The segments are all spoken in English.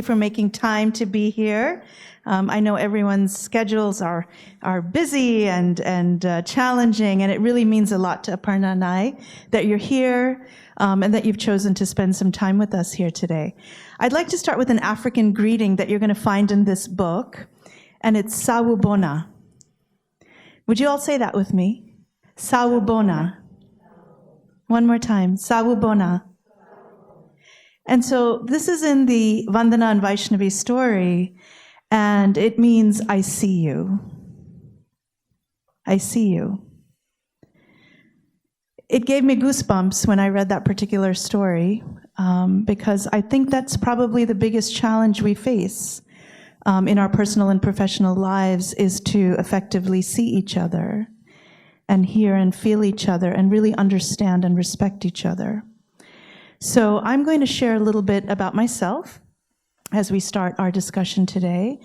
for making time to be here. I know everyone's schedules are busy and challenging, and it really means a lot to Arpana and I that you're here and that you've chosen to spend some time with us here today. I'd like to start with an African greeting that you're going to find in this book, and it's Sawubona. Would you all say that with me? Sawubona. One more time, Sawubona. And so this is in the Vandana and Vaishnavi story, and it means, I see you. I see you. It gave me goosebumps when I read that particular story, because I think that's probably the biggest challenge we face in our personal and professional lives, is to effectively see each other and hear and feel each other and really understand and respect each other. So I'm going to share a little bit about myself as we start our discussion today.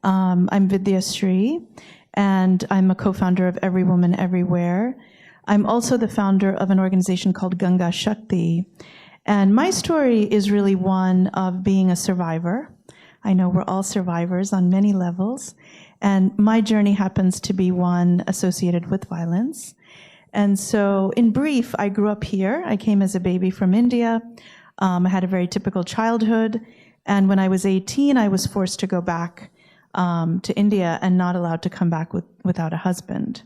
I'm Vidya Sri, and I'm a co-founder of Every Woman Everywhere. I'm also the founder of an organization called Ganga Shakti. And my story is really one of being a survivor. I know we're all survivors on many levels. And my journey happens to be one associated with violence. And so, in brief, I grew up here. I came as a baby from India. I had a very typical childhood. And when I was 18, I was forced to go back to India and not allowed to come back without a husband.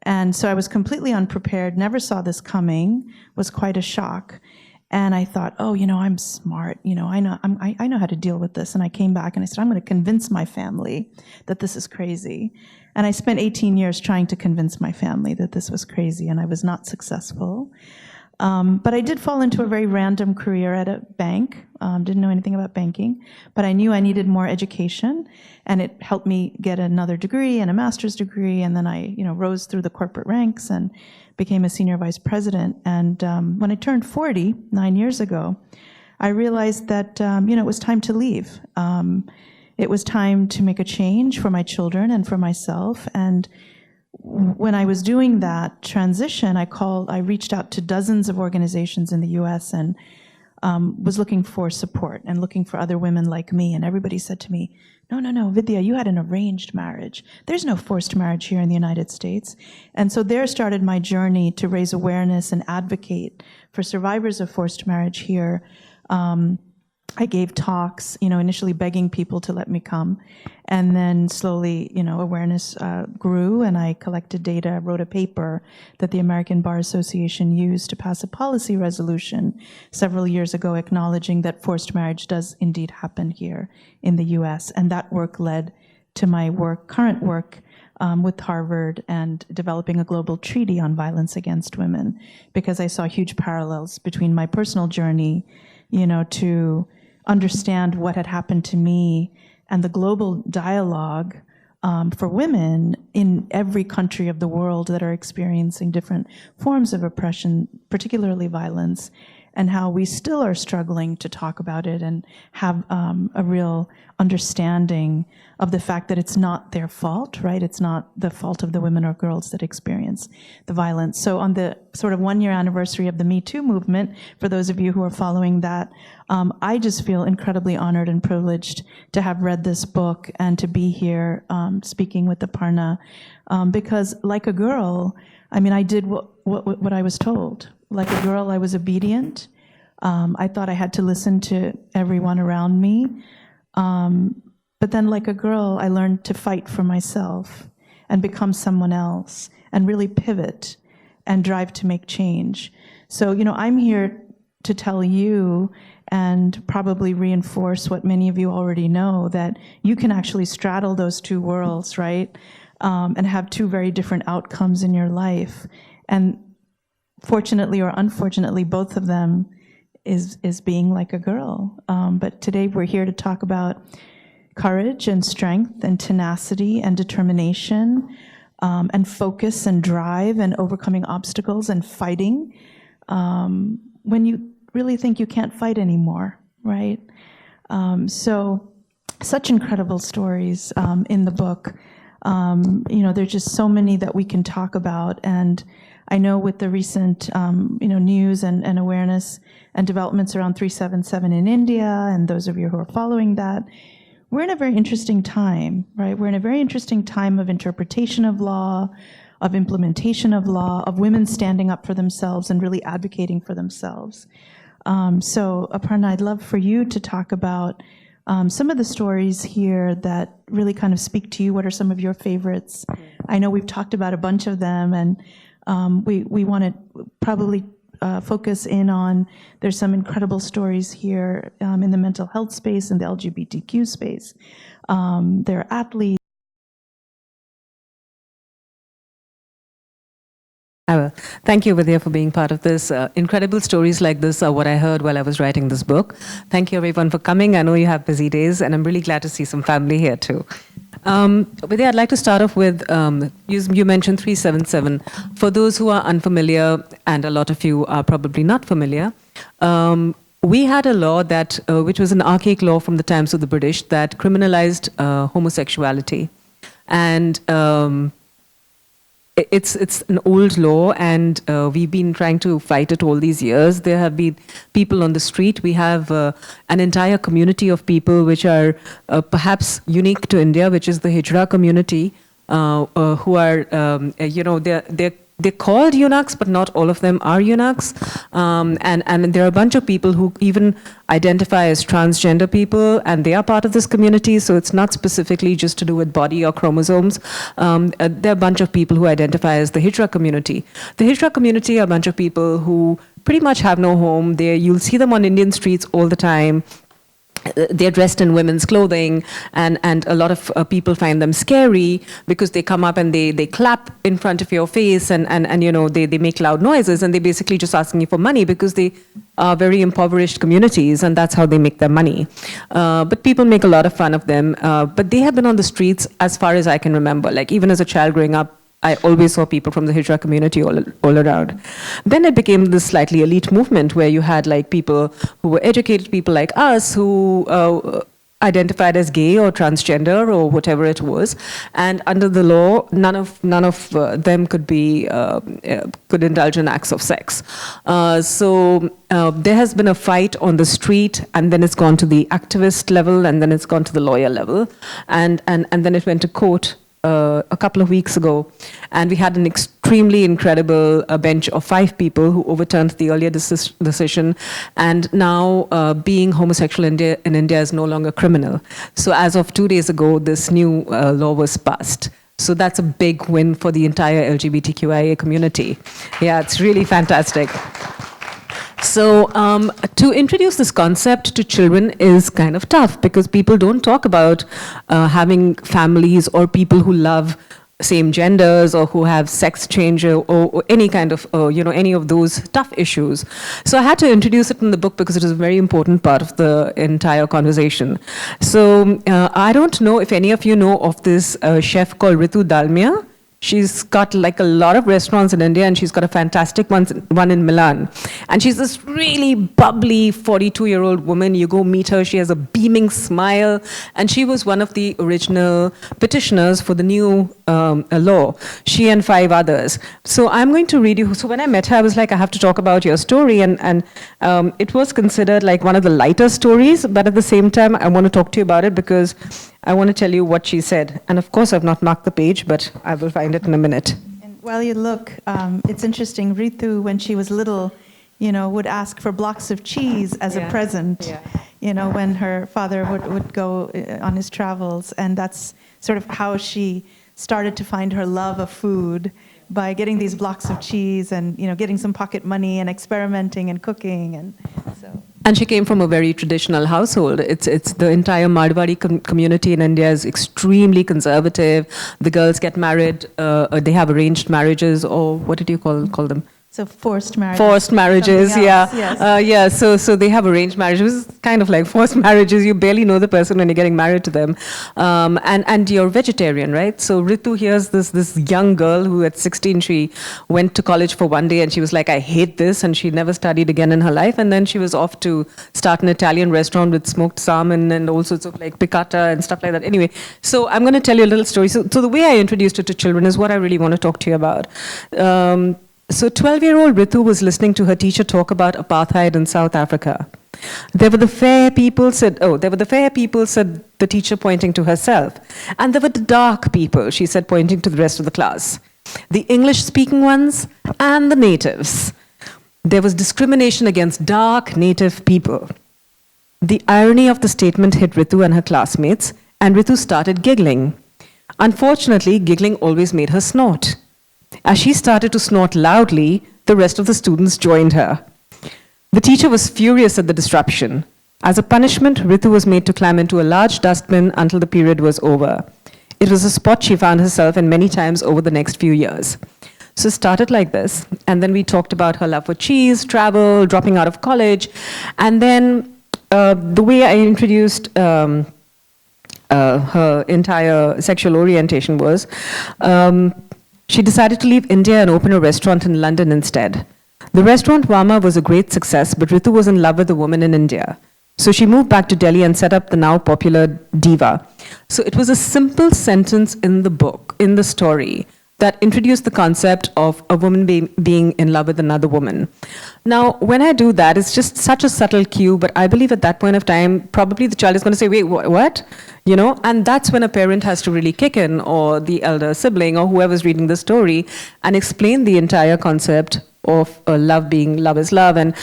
And so I was completely unprepared, never saw this coming, was quite a shock. And I thought, oh, I'm smart. I know how to deal with this. And I came back and I said, I'm going to convince my family that this is crazy. And I spent 18 years trying to convince my family that this was crazy, and I was not successful. But I did fall into a very random career at a bank. Didn't know anything about banking, but I knew I needed more education, and it helped me get another degree and a master's degree. And then I, rose through the corporate ranks and became a senior vice president. And when I turned 40, 9 years ago, I realized that, it was time to leave. It was time to make a change for my children and for myself. And when I was doing that transition, I reached out to dozens of organizations in the US and was looking for support and looking for other women like me. And everybody said to me, no, Vidya, you had an arranged marriage. There's no forced marriage here in the United States. And so there started my journey to raise awareness and advocate for survivors of forced marriage here. I gave talks, initially begging people to let me come. And then slowly, awareness grew, and I collected data, wrote a paper that the American Bar Association used to pass a policy resolution several years ago acknowledging that forced marriage does indeed happen here in the US. And that work led to my current work with Harvard, and developing a global treaty on violence against women, because I saw huge parallels between my personal journey, to understand what had happened to me and the global dialogue for women in every country of the world that are experiencing different forms of oppression, particularly violence, and how we still are struggling to talk about it and have a real understanding of the fact that it's not their fault, right? It's not the fault of the women or girls that experience the violence. So on the sort of 1-year anniversary of the Me Too movement, for those of you who are following that, I just feel incredibly honored and privileged to have read this book and to be here speaking with Arpana, because like a girl, I did what I was told. Like a girl, I was obedient. I thought I had to listen to everyone around me. But then like a girl, I learned to fight for myself and become someone else and really pivot and drive to make change. So, I'm here to tell you and probably reinforce what many of you already know, that you can actually straddle those two worlds, right? And have two very different outcomes in your life. And fortunately or unfortunately, both of them is being like a girl. But today we're here to talk about courage and strength and tenacity and determination, and focus and drive and overcoming obstacles and fighting when you really think you can't fight anymore, right? So such incredible stories in the book. There's just so many that we can talk about, and I know with the recent, news and awareness and developments around 377 in India, and those of you who are following that, we're in a very interesting time, right? We're in a very interesting time of interpretation of law, of implementation of law, of women standing up for themselves and really advocating for themselves. So Aparna, I'd love for you to talk about some of the stories here that really kind of speak to you. What are some of your favorites? I know we've talked about a bunch of them, and we want to probably focus in on, there's some incredible stories here in the mental health space and the LGBTQ space. There are athletes. Thank you, Vidya, for being part of this. Incredible stories like this are what I heard while I was writing this book. Thank you, everyone, for coming. I know you have busy days, and I'm really glad to see some family here, too. Vidya, I'd like to start off with, you mentioned 377. For those who are unfamiliar, and a lot of you are probably not familiar, we had a law that, which was an archaic law from the times of the British, that criminalized homosexuality. And it's an old law, and we've been trying to fight it all these years. There have been people on the street. We have an entire community of people which are perhaps unique to India, which is the Hijra community, who are, they're called eunuchs, but not all of them are eunuchs. And there are a bunch of people who even identify as transgender people, and they are part of this community, so it's not specifically just to do with body or chromosomes. There are a bunch of people who identify as the Hijra community. The Hijra community are a bunch of people who pretty much have no home. You'll see them on Indian streets all the time. They're dressed in women's clothing, and a lot of people find them scary because they come up and they clap in front of your face, and they make loud noises, and they're basically just asking you for money because they are very impoverished communities, and that's how they make their money. But people make a lot of fun of them. But they have been on the streets as far as I can remember. Like, even as a child growing up, I always saw people from the Hijra community all around. Then it became this slightly elite movement where you had like people who were educated, people like us who identified as gay or transgender or whatever it was. And under the law, none of them could indulge in acts of sex. So there has been a fight on the street, and then it's gone to the activist level, and then it's gone to the lawyer level, and then it went to court a couple of weeks ago, and we had an extremely incredible bench of 5 people who overturned the earlier decision, and now being homosexual in India is no longer criminal. So as of 2 days ago, this new law was passed. So that's a big win for the entire LGBTQIA community. Yeah, it's really fantastic. So to introduce this concept to children is kind of tough because people don't talk about having families or people who love same genders or who have sex change or any kind of, any of those tough issues. So I had to introduce it in the book because it is a very important part of the entire conversation. So I don't know if any of you know of this chef called Ritu Dalmia. She's got like a lot of restaurants in India, and she's got a fantastic one in Milan. And she's this really bubbly 42-year-old woman. You go meet her, she has a beaming smile. And she was one of the original petitioners for the new law, she and 5 others. So I'm going to read you. So when I met her, I was like, I have to talk about your story. And it was considered like one of the lighter stories, but at the same time, I want to talk to you about it because I want to tell you what she said. And of course, I've not marked the page, but I will find it in a minute. And while you look, it's interesting, Ritu, when she was little, would ask for blocks of cheese as a present, when her father would go on his travels. And that's sort of how she started to find her love of food, by getting these blocks of cheese and getting some pocket money and experimenting and cooking. And so. And she came from a very traditional household. It's the entire Marwari community in India is extremely conservative. The girls get married, they have arranged marriages, or what did you call them? So forced marriages. Forced marriages, yeah. Yes. So they have arranged marriages, kind of like forced marriages. You barely know the person when you're getting married to them. And you're vegetarian, right? So Ritu, here's this young girl who at 16, she went to college for one day and she was like, I hate this. And she never studied again in her life. And then she was off to start an Italian restaurant with smoked salmon and all sorts of like piccata and stuff like that. Anyway, so I'm going to tell you a little story. So the way I introduced it to children is what I really want to talk to you about. So 12-year-old Ritu was listening to her teacher talk about apartheid in South Africa. There were the fair people, said the teacher, pointing to herself. And there were the dark people, she said, pointing to the rest of the class. The English-speaking ones and the natives. There was discrimination against dark native people. The irony of the statement hit Ritu and her classmates, and Ritu started giggling. Unfortunately, giggling always made her snort. As she started to snort loudly, the rest of the students joined her. The teacher was furious at the disruption. As a punishment, Ritu was made to climb into a large dustbin until the period was over. It was a spot she found herself in many times over the next few years. So it started like this, and then we talked about her love for cheese, travel, dropping out of college, and then the way I introduced her entire sexual orientation was she decided to leave India and open a restaurant in London instead. The restaurant Vama was a great success, but Ritu was in love with a woman in India. So she moved back to Delhi and set up the now popular Diva. So it was a simple sentence in the book, in the story, that introduced the concept of a woman being in love with another woman. Now, when I do that, it's just such a subtle cue, but I believe at that point of time, probably the child is going to say, wait, what? You know, and that's when a parent has to really kick in, or the elder sibling, or whoever's reading the story, and explain the entire concept of love is love, and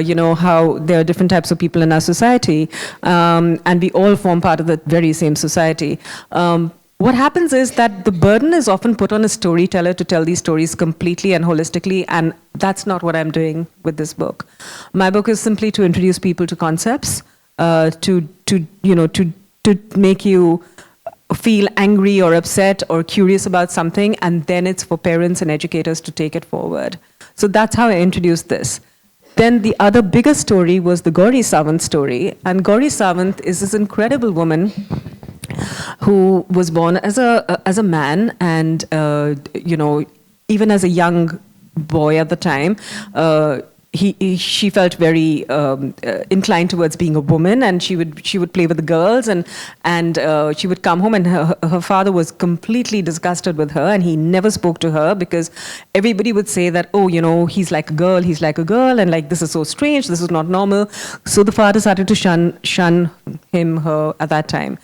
you know, how there are different types of people in our society, and we all form part of the very same society. What happens is that the burden is often put on a storyteller to tell these stories completely and holistically, and that's not what I'm doing with this book. My book is simply to introduce people to concepts, to make you feel angry or upset or curious about something, and then it's for parents and educators to take it forward. So that's how I introduced this. Then the other bigger story was the Gauri Sawant story, and Gauri Sawant is this incredible woman who was born as a man, and you know, even as a young boy at the time, she felt very inclined towards being a woman, and she would play with the girls, and she would come home, and her father was completely disgusted with her, and he never spoke to her because everybody would say that, oh, you know, he's like a girl, and like, this is so strange, this is not normal. So the father started to shun her at that time.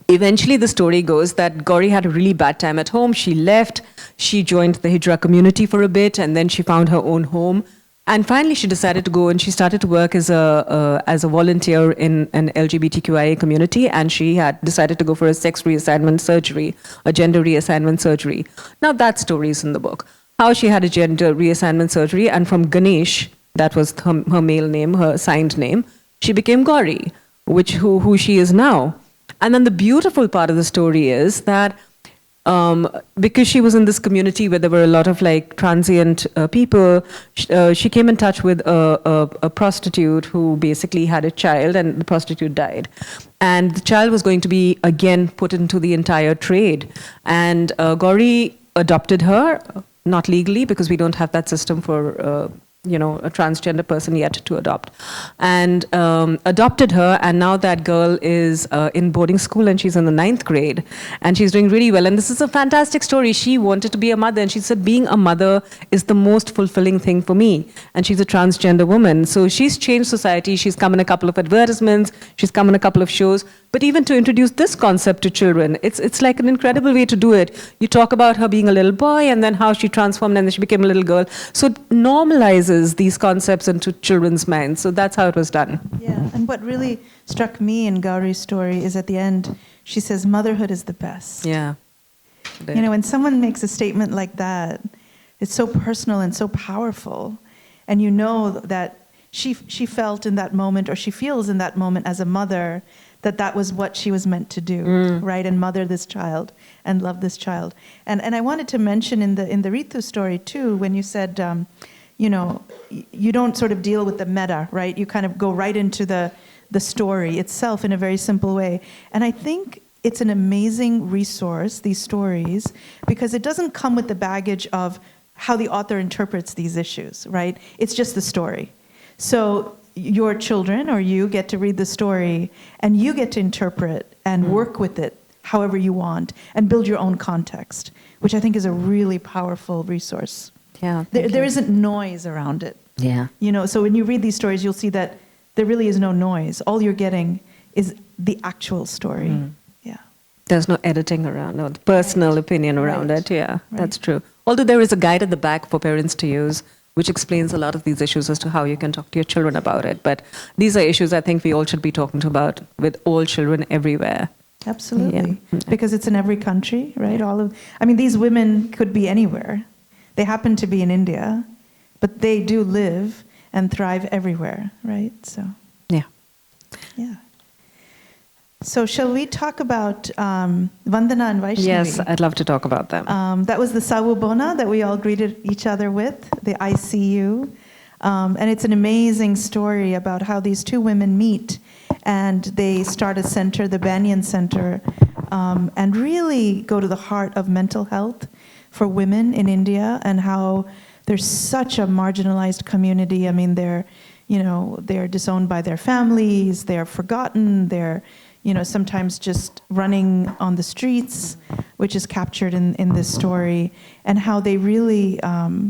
Eventually, the story goes that Gauri had a really bad time at home. She left, she joined the Hijra community for a bit, and then she found her own home. And finally, she decided to go, and she started to work as a volunteer in an LGBTQIA community, and she had decided to go for a sex reassignment surgery, a gender reassignment surgery. Now, that story is in the book. How she had a gender reassignment surgery, and from Ganesh, that was her male name, her assigned name, she became Gauri, who she is now. And then the beautiful part of the story is that because she was in this community where there were a lot of like transient people, she came in touch with a prostitute who basically had a child, and the prostitute died. And the child was going to be again put into the entire trade. And Gauri adopted her, not legally because we don't have that system for a transgender person yet to adopt, and adopted her, and now that girl is in boarding school, and she's in the 9th grade, and she's doing really well. And this is a fantastic story. She wanted to be a mother, and she said, being a mother is the most fulfilling thing for me. And she's a transgender woman, so she's changed society. She's come in a couple of advertisements, she's come in a couple of shows. But even to introduce this concept to children, it's like an incredible way to do it. You talk about her being a little boy, and then how she transformed, and then she became a little girl. So it normalizes these concepts into children's minds. So that's how it was done. Yeah, and what really struck me in Gauri's story is at the end, she says, motherhood is the best. Yeah. You know, when someone makes a statement like that, it's so personal and so powerful. And you know that she felt in that moment, or she feels in that moment as a mother, that was what she was meant to do, right? And mother this child and love this child. And I wanted to mention in the Ritu story too, when you said, you know, you don't sort of deal with the meta, right? You kind of go right into the story itself in a very simple way. And I think it's an amazing resource, these stories, because it doesn't come with the baggage of how the author interprets these issues, right? It's just the story. So your children or you get to read the story, and you get to interpret and work with it however you want and build your own context, which I think is a really powerful resource. Yeah. There isn't noise around it. Yeah. So when you read these stories, you'll see that there really is no noise. All you're getting is the actual story. Yeah. There's no editing around, no personal opinion around Right. it. Yeah, Right. that's true. Although there is a guide at the back for parents to use, which explains a lot of these issues as to how you can talk to your children about it. But these are issues I think we all should be talking to about with all children everywhere. Absolutely. Yeah. Because it's in every country, right? These women could be anywhere. They happen to be in India, but they do live and thrive everywhere, right? So, Yeah. yeah. So shall we talk about Vandana and Vaishnavi? Yes, I'd love to talk about them. That was the Sawubona that we all greeted each other with, the ICU. And it's an amazing story about how these two women meet and they start a center, the Banyan Center, and really go to the heart of mental health for women in India and how there's such a marginalized community. I mean, they're disowned by their families, they're forgotten, they're sometimes just running on the streets, which is captured in this story, and how they really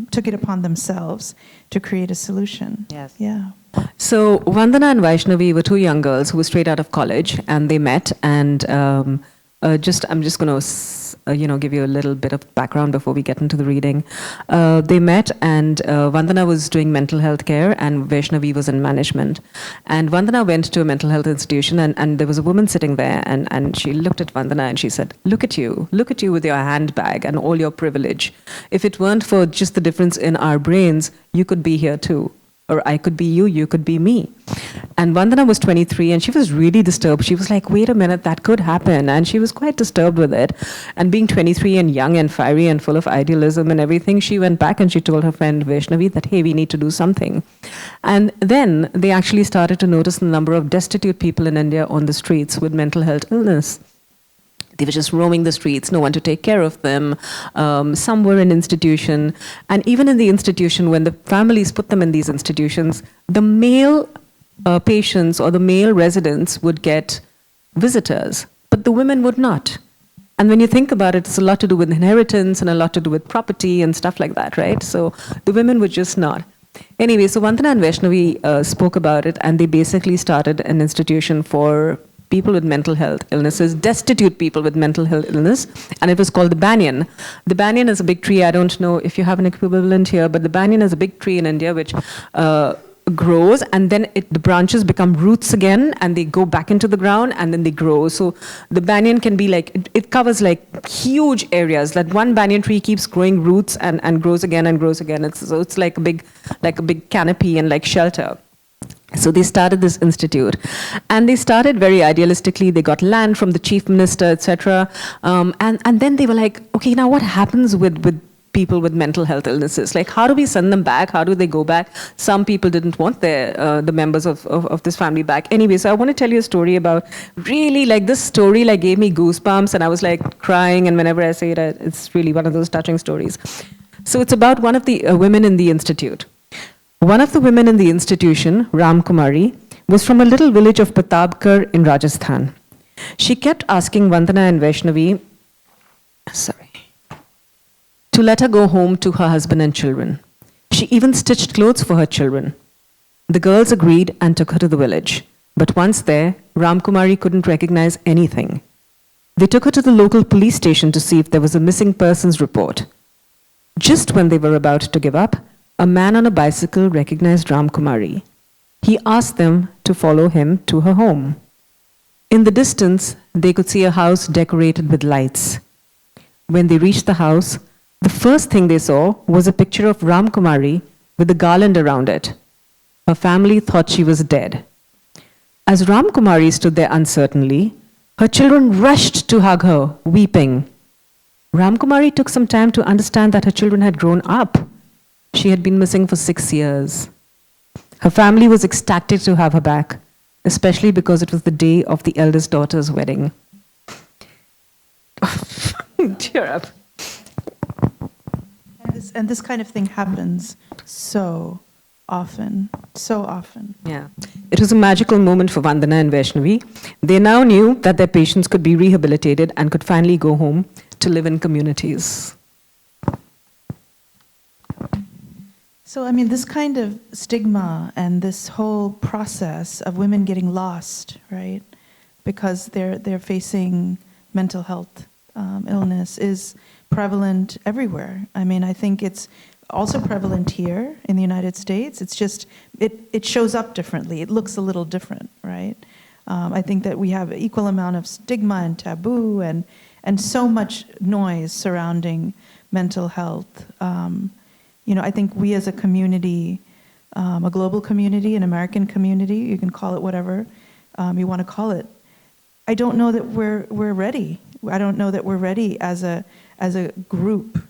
took it upon themselves to create a solution. Yes. Yeah. So Vandana and Vaishnavi were two young girls who were straight out of college, and they met. And I'm just going to give you a little bit of background before we get into the reading. They met, and Vandana was doing mental health care, and Vaishnavi was in management. And Vandana went to a mental health institution, and there was a woman sitting there, and she looked at Vandana and she said, look at you with your handbag and all your privilege. If it weren't for just the difference in our brains, you could be here too. Or I could be you, you could be me. And Vandana was 23 and she was really disturbed. She was like, wait a minute, that could happen. And she was quite disturbed with it. And being 23 and young and fiery and full of idealism and everything, she went back and she told her friend Vaishnavi that, hey, we need to do something. And then they actually started to notice the number of destitute people in India on the streets with mental health illness. They were just roaming the streets, no one to take care of them. Some were in institution. And even in the institution, when the families put them in these institutions, the male patients or the male residents would get visitors, but the women would not. And when you think about it, it's a lot to do with inheritance and a lot to do with property and stuff like that, right? So the women would just not. Anyway, so Vandana and Vaishnavi spoke about it, and they basically started an institution for people with mental health illnesses, destitute people with mental health illness, and it was called the Banyan. The Banyan is a big tree. I don't know if you have an equivalent here, but the Banyan is a big tree in India which grows, and then the branches become roots again, and they go back into the ground, and then they grow. So the Banyan can be like, it covers like huge areas. That one Banyan tree keeps growing roots and grows again and grows again. It's like a big canopy and like shelter. So they started this institute, and they started very idealistically. They got land from the chief minister, etc. And then they were like, okay, now what happens with people with mental health illnesses? Like, how do we send them back? How do they go back? Some people didn't want the members of this family back. Anyway, so I want to tell you a story about really, like, this story like gave me goosebumps, and I was like crying. And whenever I say it, it's really one of those touching stories. So it's about one of the women in the institute. One of the women in the institution, Ram Kumari, was from a little village of Pratapgarh in Rajasthan. She kept asking Vandana and Vaishnavi, to let her go home to her husband and children. She even stitched clothes for her children. The girls agreed and took her to the village. But once there, Ram Kumari couldn't recognize anything. They took her to the local police station to see if there was a missing persons report. Just when they were about to give up, a man on a bicycle recognized Ram Kumari. He asked them to follow him to her home. In the distance, they could see a house decorated with lights. When they reached the house, the first thing they saw was a picture of Ram Kumari with a garland around it. Her family thought she was dead. As Ram Kumari stood there uncertainly, her children rushed to hug her, weeping. Ram Kumari took some time to understand that her children had grown up. She had been missing for 6 years. Her family was ecstatic to have her back, especially because it was the day of the eldest daughter's wedding. Cheer up. And this kind of thing happens so often, so often. Yeah. It was a magical moment for Vandana and Vaishnavi. They now knew that their patients could be rehabilitated and could finally go home to live in communities. So, I mean, this kind of stigma and this whole process of women getting lost, right, because they're facing mental health illness is prevalent everywhere. I mean, I think it's also prevalent here in the United States. It's just, it shows up differently. It looks a little different, right? I think that we have an equal amount of stigma and taboo and so much noise surrounding mental health. You know, I think we as a community, a global community, an American community, you can call it whatever you want to call it. I don't know that we're ready. I don't know that we're ready as a group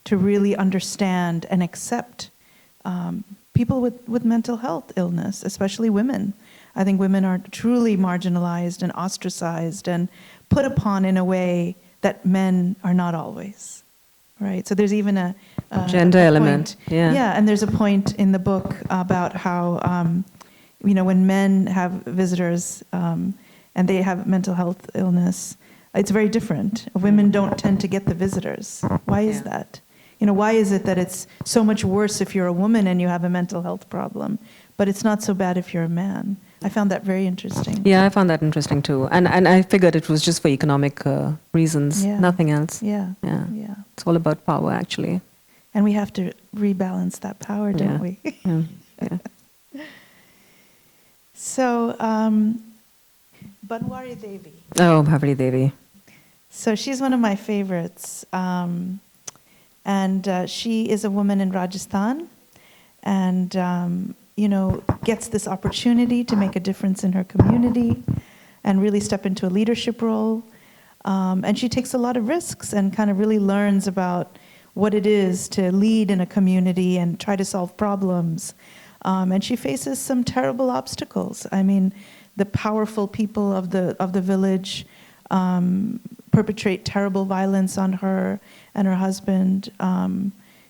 to really understand and accept people with mental health illness, especially women. I think women are truly marginalized and ostracized and put upon in a way that men are not always, right? So there's even a gender element, point, yeah, and there's a point in the book about how, you know, when men have visitors and they have mental health illness, it's very different. Women don't tend to get the visitors. Why is that? You know, why is it that it's so much worse if you're a woman and you have a mental health problem, but it's not so bad if you're a man? I found that very interesting. Yeah, I found that interesting too. And I figured it was just for economic reasons, nothing else. Yeah. It's all about power, actually. And we have to rebalance that power, don't we? Yeah. So, Banwari Devi. Oh, Bhavri Devi. So she's one of my favorites. And she is a woman in Rajasthan and, you know, gets this opportunity to make a difference in her community and really step into a leadership role. And she takes a lot of risks and kind of really learns about what it is to lead in a community and try to solve problems. And she faces some terrible obstacles. I mean, the powerful people of the village perpetrate terrible violence on her and her husband.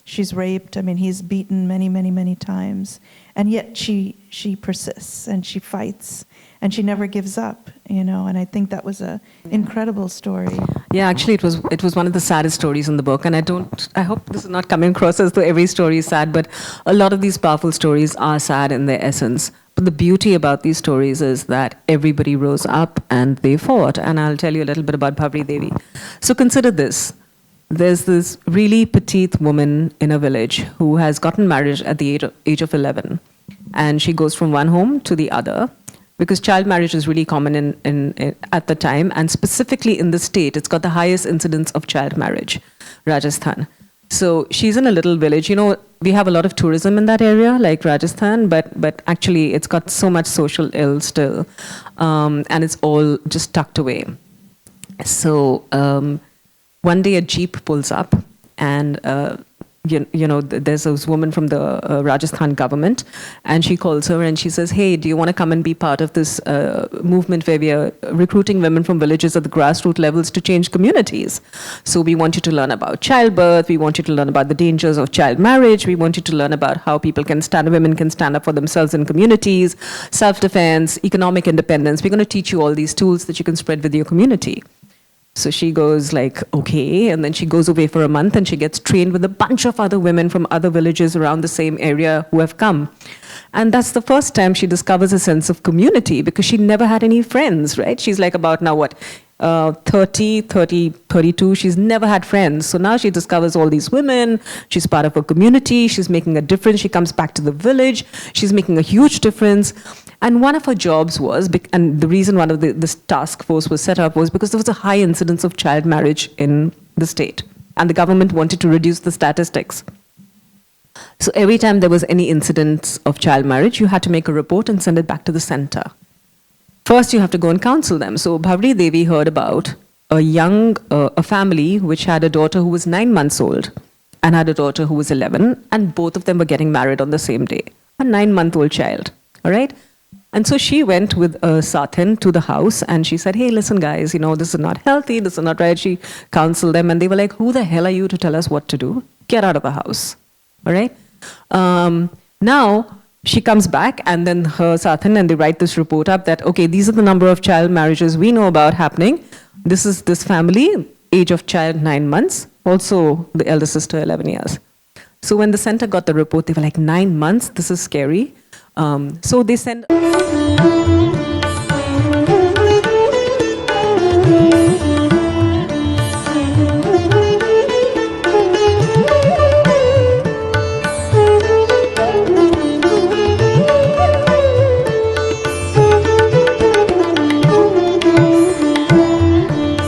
She's raped. I mean, he's beaten many, many, many times. And yet she persists and she fights and she never gives up, you know, and I think that was an incredible story. Yeah, actually it was one of the saddest stories in the book, and I hope this is not coming across as though every story is sad, but a lot of these powerful stories are sad in their essence. But the beauty about these stories is that everybody rose up and they fought, and I'll tell you a little bit about Bhavri Devi. So consider this. There's this really petite woman in a village who has gotten married at the age of 11, and she goes from one home to the other because child marriage is really common in at the time, and specifically in the state, it's got the highest incidence of child marriage, Rajasthan. So she's in a little village. You know, we have a lot of tourism in that area, like Rajasthan, but actually it's got so much social ill still, and it's all just tucked away. So one day a jeep pulls up, and you know, there's this woman from the Rajasthan government, and she calls her and she says, "Hey, do you want to come and be part of this movement where we are recruiting women from villages at the grassroots levels to change communities? So we want you to learn about childbirth, we want you to learn about the dangers of child marriage, we want you to learn about how women can stand up for themselves in communities, self-defense, economic independence. We're going to teach you all these tools that you can spread with your community." So she goes like, okay, and then she goes away for a month and she gets trained with a bunch of other women from other villages around the same area who have come. And that's the first time she discovers a sense of community because she never had any friends, right? She's like about now what, 32, she's never had friends. So now she discovers all these women, she's part of a community, she's making a difference, she comes back to the village, she's making a huge difference. And one of her jobs was, and the reason one of this task force was set up was because there was a high incidence of child marriage in the state. And the government wanted to reduce the statistics. So every time there was any incidents of child marriage, you had to make a report and send it back to the center. First, you have to go and counsel them. So Bhavri Devi heard about a family which had a daughter who was 9 months old and had a daughter who was 11, and both of them were getting married on the same day. A 9-month-old child, all right? And so she went with a Sathin to the house and she said, "Hey, listen guys, you know, this is not healthy, this is not right." She counseled them and they were like, "Who the hell are you to tell us what to do? Get out of the house." All right? Now, she comes back and then her Sathin and they write this report up that, okay, these are the number of child marriages we know about happening. This is this family, age of child 9 months, also the elder sister 11 years. So when the center got the report, they were like, 9 months? This is scary. So they send...